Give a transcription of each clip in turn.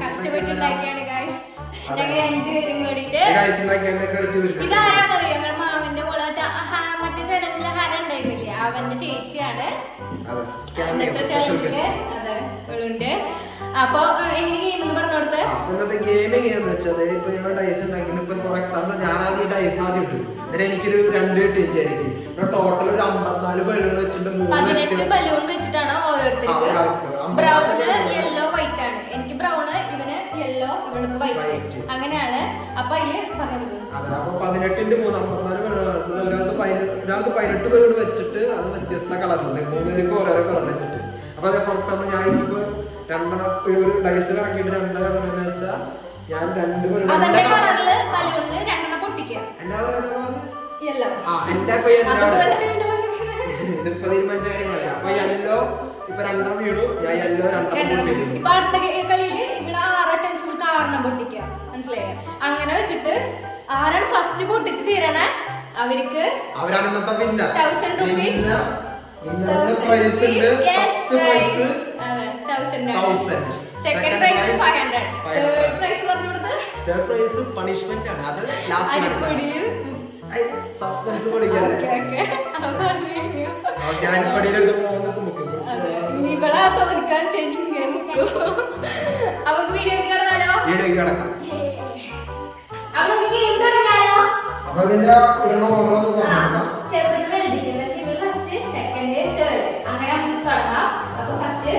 കഷ്ടപ്പെട്ടുണ്ടാക്കിയാണ് guys. ഞങ്ങൾ 5 പേരും കൂടിയിട്ട് ഇതാരാന്നറിയോ? ഞങ്ങളുടെ മാമന്റെ മോള് മറ്റേ ചലഞ്ചില് ഹര ഉണ്ടായിരുന്നില്ലേ, അവന്റെ ചേച്ചിയാണ് ഇന്നത്തെ ചലഞ്ചില്. അതെ ഉണ്ട്. അപ്പൊ എങ്ങനെ ഗെയിം എന്ന് പറഞ്ഞു കൊടുത്ത് ഇന്നത്തെ ഗെയിം എങ്ങനെയാന്ന് വെച്ചാൽ ഇപ്പൊ ഞങ്ങൾ ഡൈസ് ഉണ്ടാക്കിയിട്ട് ഇപ്പൊ ഫോർ എക്സാമ്പിൾ ഞാൻ ആദ്യം ഡൈസ് ആദ്യം ഇട്ടു, എന്നിട്ട് എനിക്കൊരു 2 ടീച്ചായിരിക്കും ടോട്ടൽ ഒരു 54 ബലൂൺ വെച്ചിട്ട് 18 ബലൂൺ വെച്ചിട്ടാണ് ഓരോരുത്തർക്ക്. ബ്രൗണ് യെല്ലോ വൈറ്റ് ആണ്. എനിക്ക് ബ്രൗണ്, ഇവന് യെല്ലോ, ഇവൾക്ക് വൈറ്റ്, അങ്ങനെയാണ്. അപ്പൊ അതില് പറഞ്ഞത് അതെ. അപ്പൊ 18 × 3 ഒരാൾക്ക് 18 ബലൂൺ വെച്ചിട്ട് അത് വ്യത്യസ്ത കളറിലുണ്ട്, 3 പേർക്ക് ഓരോരോ കളർ വെച്ചിട്ട്. അപ്പൊ ഫോർ എക്സാമ്പിൾ ഞാൻ ഇപ്പൊ 2 ഒരു ഡൈസ് കറക്കിയിട്ട് 2 കളർ എന്ന് വെച്ചാൽ ഞാൻ 2 ബലൂൺ പൊട്ടിക്കുക. എന്റെ ഇതിപ്പോ തീരുമാനിച്ച കാര്യങ്ങളല്ല. അപ്പൊ യെല്ലോ ഇപ്പൊ 2 വീണു, ഞാൻ യെല്ലോ 2 ഇപ്പൊ അടുത്ത കളിയില് ഇവിടെ 6 ടെൻഷനുകൾക്ക് 6 പൊട്ടിക്കുക, മനസ്സിലായോ? അങ്ങനെ വെച്ചിട്ട് ആരാണ് ഫസ്റ്റ് പൊട്ടിച്ച് തീരണേ അവർക്ക് അവരാണ് ഇന്നത്തെ വിന്നർ. 1000 രൂപീസ് പ്രൈസ് ഉണ്ട്. First prize 1000, second prize 500, third prize പറഞ്ഞുകൊടുത്ത് തേർഡ് പ്രൈസ് പണിഷ്മെന്റ് ആണ്. അത് ലാസ്റ്റ് സസ്പെൻസ് കൊടുക്കല്ലേ. ഇവിടെ തോൽക്കാൻ ഇങ്ങനെ മുക്കും. അവർക്ക് വീഡിയോ കിടന്നാലോ? വീഡിയോ കിടക്കാം. അവർക്ക് ഗെയിം തുടങ്ങാലോ? അപ്പൊ ഇതിന്റെ ചെറുതിന് വലുതിക്കുന്ന ചെറുത് ഫസ്റ്റ്, സെക്കൻഡ്, തേർഡ്, അങ്ങനെ നമുക്ക് തുടങ്ങാം. അപ്പൊ ഫസ്റ്റ്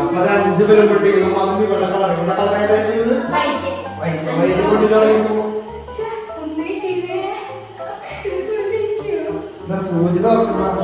അപ്പൊ 5 ബലൂൺ പൊട്ടിക്കണം. അതും ഇവിടെ കളർ, ഇവിടെ കളർ ഏതായിരുന്നു? വൈറ്റ്. വൈറ്റ് പൊട്ടിച്ചോളൂ. സൂചി തുറക്കണം.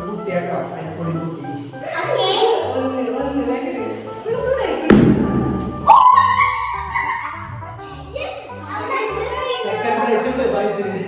കുട്ടിയാക്കാം അരിപ്പൊടി കുട്ടി. സെക്കൻഡ് പ്രൈസ് ഉണ്ട് വൈദ്യുതി.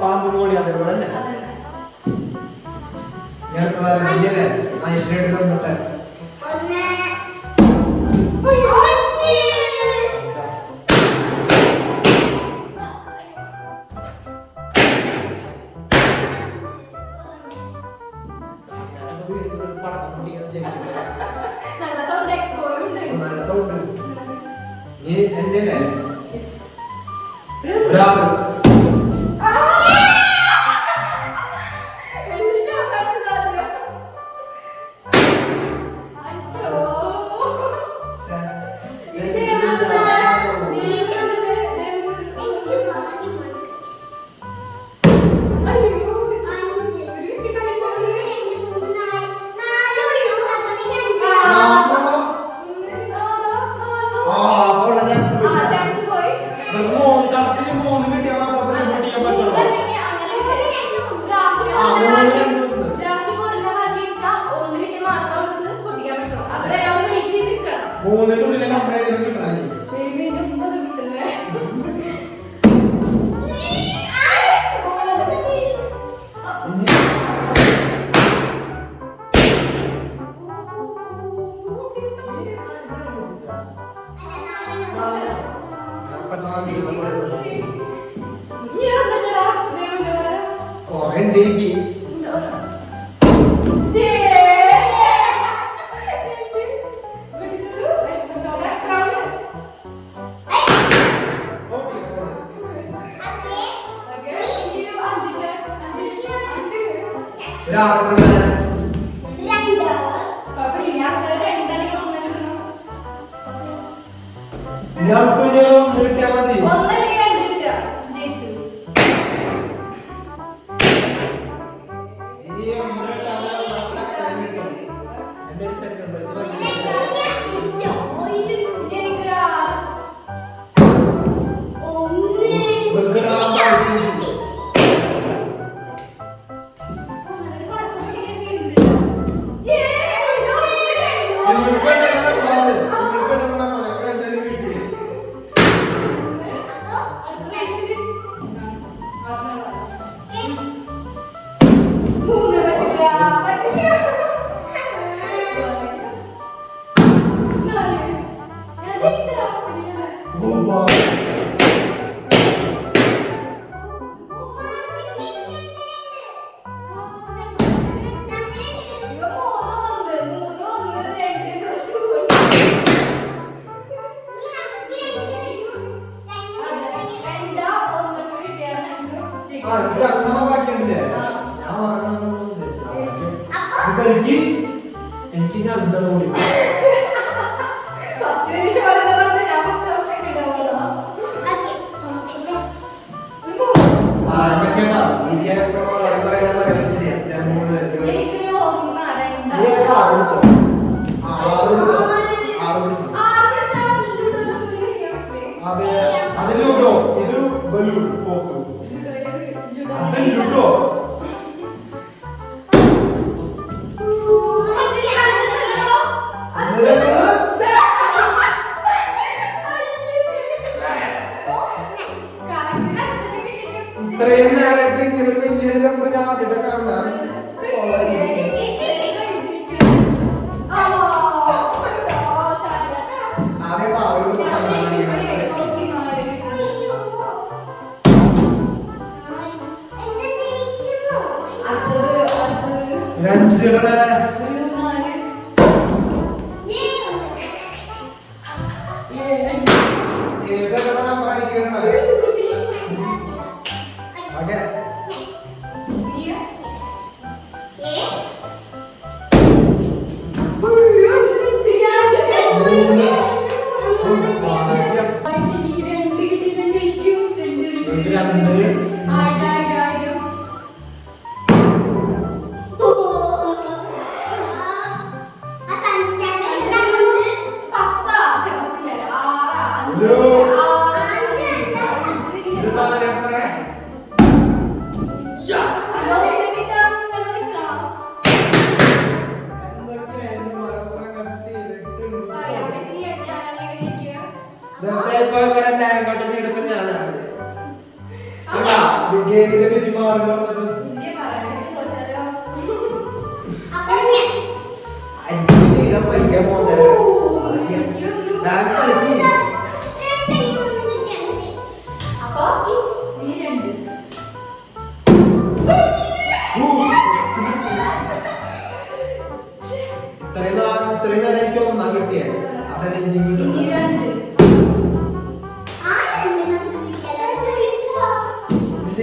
പാമ്പുമോളി അതേപോലെ ഞാൻ മനുഷ്യരായിട്ട് വന്നിട്ട് നല്ല സൗണ്ട് നീ എന്റെ മൂന്നിനുള്ളിൽ നമ്മുടെ ഏതെങ്കിലും കിട്ടണം ചെയ്യും. എനിക്ക് ഞാൻ 5 കൂടി അതിലൂടോ ഇത് ബലൂൺ പോക്ക് അതിലൂടോ ഇത്രയും നേരമായിട്ട് ഇങ്ങനെ ഒരു വലിയൊരു നമ്പർ ഞാൻ ആദ്യത്തെ കാണാം. ആദ്യം അവരോട് രഞ്ജിയുടെ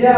Iya,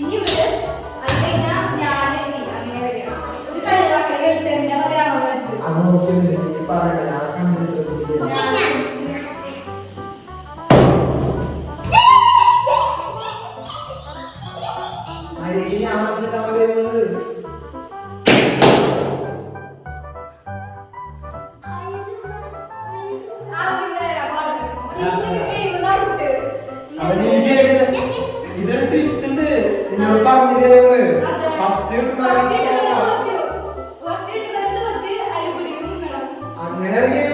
ഇനി വിട്. അത് കഴിഞ്ഞാ ഞാന് നീ അങ്ങനെ വരിക. ഒരു കഴിവാക്കൽ കളിച്ചതിന്റെ പകരമാണോ കളിച്ചു? അത് നോക്കിയൊന്നുമില്ല, നീ പറയണ്ട, ഞാൻ കണ്ടിട്ട് ശ്രദ്ധിച്ചില്ല. അരികിൽ ഞാൻ വെച്ചിട്ടാ മതിയായിരുന്നത്. അവന് ഈ ഗെയിമില് ഇതൊരു ട്വിസ്റ്റ് ഉണ്ട്. എന്നോട് പറഞ്ഞില്ലേ ഫസ്റ്റ് അങ്ങനെയാണ് ഗെയിം.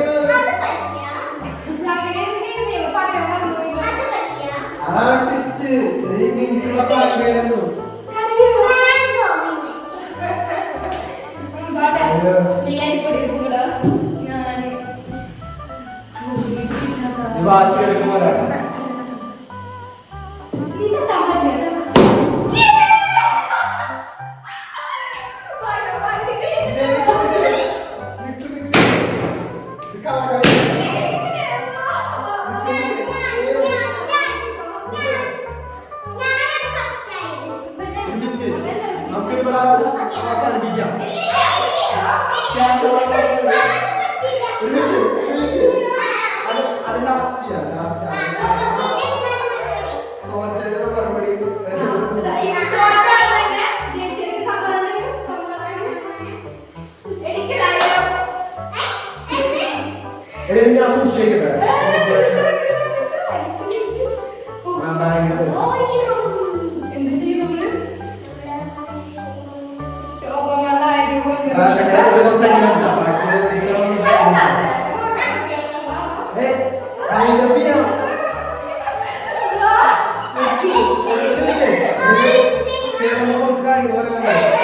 അതാണ് ട്വിസ്റ്റ്. നിങ്ങൾക്കുള്ള കാര്യമായിരുന്നു. വാശി എടുക്കുമ്പോഴാണ് നമുക്ക് ഇവിടെ അവസാനിപ്പിക്കാം. അത് ലാസ്റ്റ് ചെയ്യാം. തോറ്റയുടെ മറുപടി എടി ഞാൻ സൂക്ഷിക്കട്ടെ. കുറച്ച് കാര്യങ്ങൾ